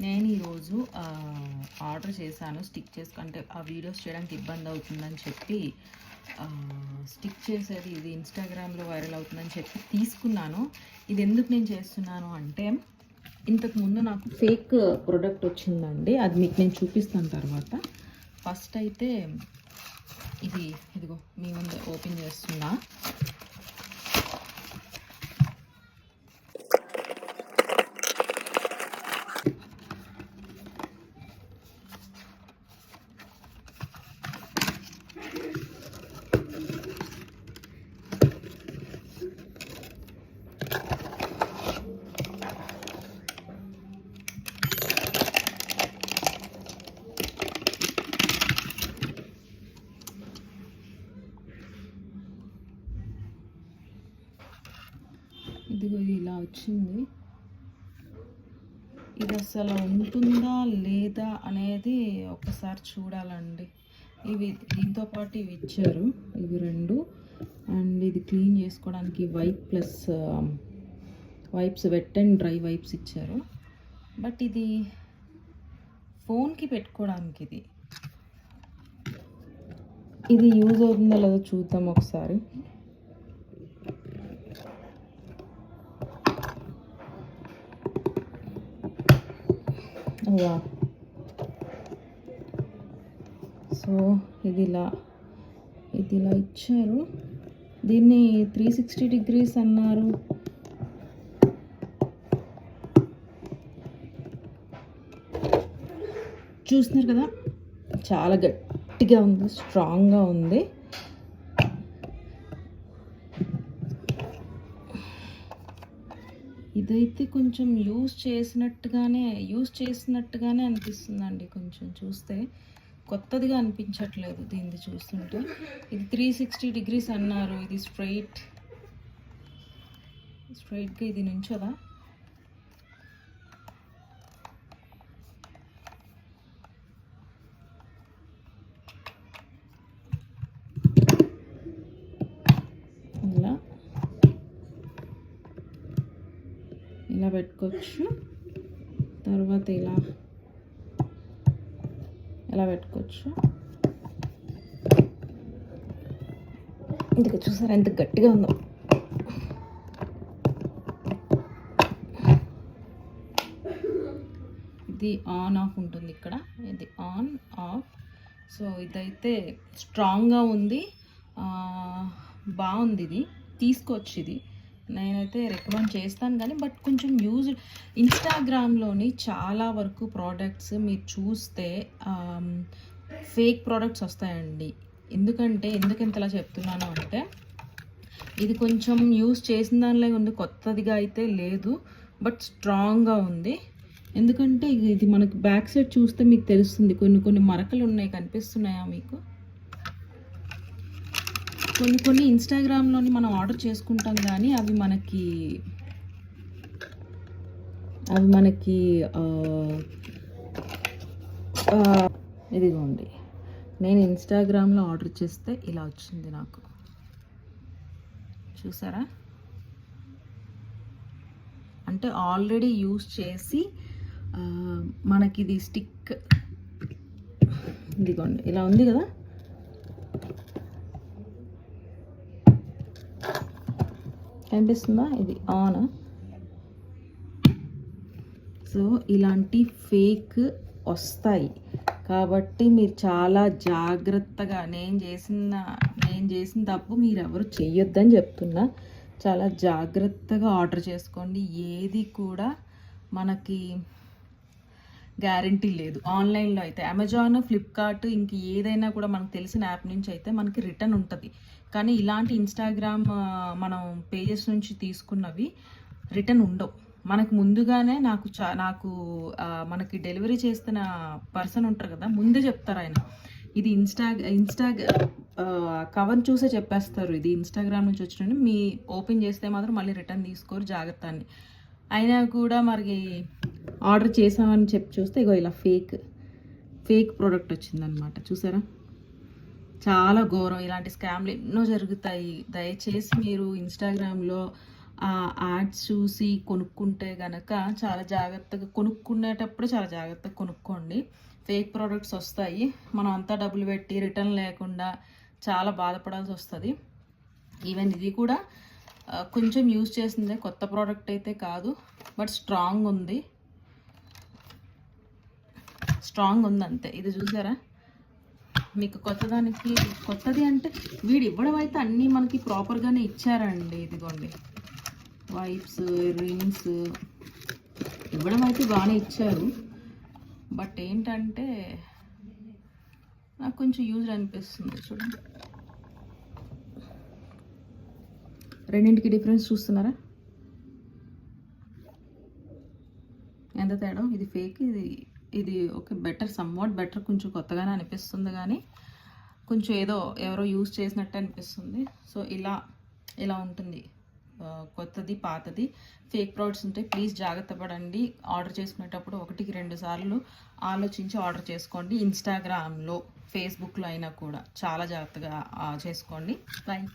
నేను ఈరోజు ఆర్డర్ చేశాను. స్టిక్ చేసుకుంటే ఆ వీడియోస్ చేయడానికి ఇబ్బంది అవుతుందని చెప్పి స్టిక్ చేసేది ఇది ఇన్స్టాగ్రామ్లో వైరల్ అవుతుందని చెప్పి తీసుకున్నాను. ఇది ఎందుకు నేను చేస్తున్నాను అంటే, ఇంతకుముందు నాకు ఫేక్ ప్రోడక్ట్ వచ్చిందండి. అది మీకు నేను చూపిస్తాను తర్వాత. ఫస్ట్ అయితే ఇదిగో మీ ముందు ఓపెన్ చేస్తున్నా. ఇదిగో ఇది ఇలా వచ్చింది. ఇది అసలు ఉంటుందా లేదా అనేది ఒకసారి చూడాలండి. దీంతో పాటు ఇవి ఇచ్చారు, ఇవి 2. అండ్ ఇది క్లీన్ చేసుకోవడానికి wipes wet and dry wipes ఇచ్చారు. బట్ ఇది ఫోన్కి పెట్టుకోవడానికి ఇది యూజ్ అవుతుందో లేదో చూద్దాం ఒకసారి. సో ఇది ఇలా ఇచ్చారు. దీన్ని 360 degrees అన్నారు. చూస్తున్నారు కదా, చాలా గట్టిగా ఉంది, స్ట్రాంగ్గా ఉంది. ఇదైతే కొంచెం యూజ్ చేసినట్టుగానే అనిపిస్తుందండి. కొంచెం చూస్తే కొత్తదిగా అనిపించట్లేదు దీన్ని చూస్తుంటే. ఇది 360 degrees అన్నారు. ఇది స్ట్రైట్గా ఇది నుంచోదా? ఇలా పెట్టుకోవచ్చు. తర్వాత ఇలా పెట్టుకోవచ్చు. ఇందుకు చూసారా ఎంత గట్టిగా ఉందో. ఇది ఆన్ ఆఫ్ ఉంటుంది ఇక్కడ. ఇది ఆన్ ఆఫ్. సో ఇదైతే స్ట్రాంగ్గా ఉంది, బాగుంది. ఇది తీసుకోవచ్చు. ఇది నేనైతే రికమెండ్ చేస్తాను. కానీ బట్ కొంచెం ఇన్స్టాగ్రామ్లోని చాలా వరకు ప్రోడక్ట్స్ మీరు చూస్తే ఫేక్ ప్రోడక్ట్స్ వస్తాయండి. ఎందుకు ఇంతలా చెప్తున్నాను అంటే, ఇది కొంచెం యూజ్ చేసిన దానిలో ఉంది, కొత్తదిగా అయితే లేదు, బట్ స్ట్రాంగ్గా ఉంది. ఎందుకంటే ఇది మనకు బ్యాక్ సైడ్ చూస్తే మీకు తెలుస్తుంది. కొన్ని మరకలు ఉన్నాయి, కనిపిస్తున్నాయా మీకు? కొన్ని ఇన్స్టాగ్రామ్లోని మనం ఆర్డర్ చేసుకుంటాం, కానీ అవి మనకి ఇదిగోండి, నేను ఇన్స్టాగ్రామ్లో ఆర్డర్ చేస్తే ఇలా వచ్చింది నాకు. చూసారా? అంటే ఆల్రెడీ యూజ్ చేసి మనకి ఇది స్టిక్, ఇదిగోండి ఇలా ఉంది కదా. కనిపిస్తుందా? ఇది ఆన్. సో ఇలాంటి ఫేక్ వస్తాయి కాబట్టి మీరు చాలా జాగ్రత్తగా, నేను చేసిన తప్పు మీరు ఎవరు చెయ్యొద్దని చెప్తున్నా. చాలా జాగ్రత్తగా ఆర్డర్ చేసుకోండి. ఏది కూడా మనకి గ్యారంటీ లేదు. ఆన్లైన్లో అయితే అమెజాన్, ఫ్లిప్కార్ట్, ఇంక ఏదైనా కూడా మనకు తెలిసిన యాప్ నుంచి అయితే మనకి రిటర్న్ ఉంటుంది. కానీ ఇలాంటి ఇన్స్టాగ్రామ్ మనం పేజెస్ నుంచి తీసుకున్నవి రిటర్న్ ఉండవు. మనకు ముందుగానే నాకు మనకి డెలివరీ చేస్తున్న పర్సన్ ఉంటారు కదా, ముందే చెప్తారు ఆయన. ఇది ఇన్స్టా కవర్ చూసే చెప్పేస్తారు, ఇది ఇన్స్టాగ్రామ్ నుంచి వచ్చిన. మీ ఓపెన్ చేస్తే మాత్రం మళ్ళీ రిటర్న్ తీసుకోరు, జాగ్రత్త అని. అయినా కూడా మరి ఆర్డర్ చేసామని చెప్పి చూస్తే ఇగో ఇలా ఫేక్ ప్రోడక్ట్ వచ్చిందనమాట. చూసారా? చాలా ఘోరం. ఇలాంటి స్కామ్లు ఎన్నో జరుగుతాయి. దయచేసి మీరు ఇన్స్టాగ్రామ్లో ఆ యాడ్స్ చూసి కొనుక్కుంటే గనక చాలా జాగ్రత్తగా కొనుక్కునేటప్పుడు చాలా జాగ్రత్తగా కొనుక్కోండి. ఫేక్ ప్రోడక్ట్స్ వస్తాయి, మనం అంతా డబ్బులు పెట్టి రిటర్న్ లేకుండా చాలా బాధపడాల్సి వస్తుంది. ఈవెన్ ఇది కూడా కొంచెం యూజ్ చేసిందే, కొత్త ప్రోడక్ట్ అయితే కాదు, బట్ స్ట్రాంగ్ ఉంది అంతే. ఇది చూసారా, మీకు కొత్తది అంటే వీడు ఇవ్వడం అయితే అన్నీ మనకి ప్రాపర్గానే ఇచ్చారండి. ఇదిగోండి వైప్స్, రింగ్స్ ఇవ్వడం అయితే బాగానే ఇచ్చారు, బట్ ఏంటంటే నాకు కొంచెం యూజ్ అనిపిస్తుంది. చూడండి, రెండింటికి డిఫరెన్స్ చూస్తున్నారా ఎంత తేడా. ఇది ఫేక్, ఇది ఓకే, బెటర్, సమ్వాట్ బెటర్, కొంచెం కొత్తగానే అనిపిస్తుంది, కానీ కొంచెం ఏదో ఎవరో యూజ్ చేసినట్టు అనిపిస్తుంది. సో ఇలా ఉంటుంది కొత్తది పాతది. ఫేక్ ప్రోడక్ట్స్ ఉంటాయి, ప్లీజ్ జాగ్రత్త పడండి. ఆర్డర్ చేసుకునేటప్పుడు 1-2 సార్లు ఆలోచించి ఆర్డర్ చేసుకోండి. ఇన్స్టాగ్రామ్లో, ఫేస్బుక్లో అయినా కూడా చాలా జాగ్రత్తగా చేసుకోండి. బాయ్.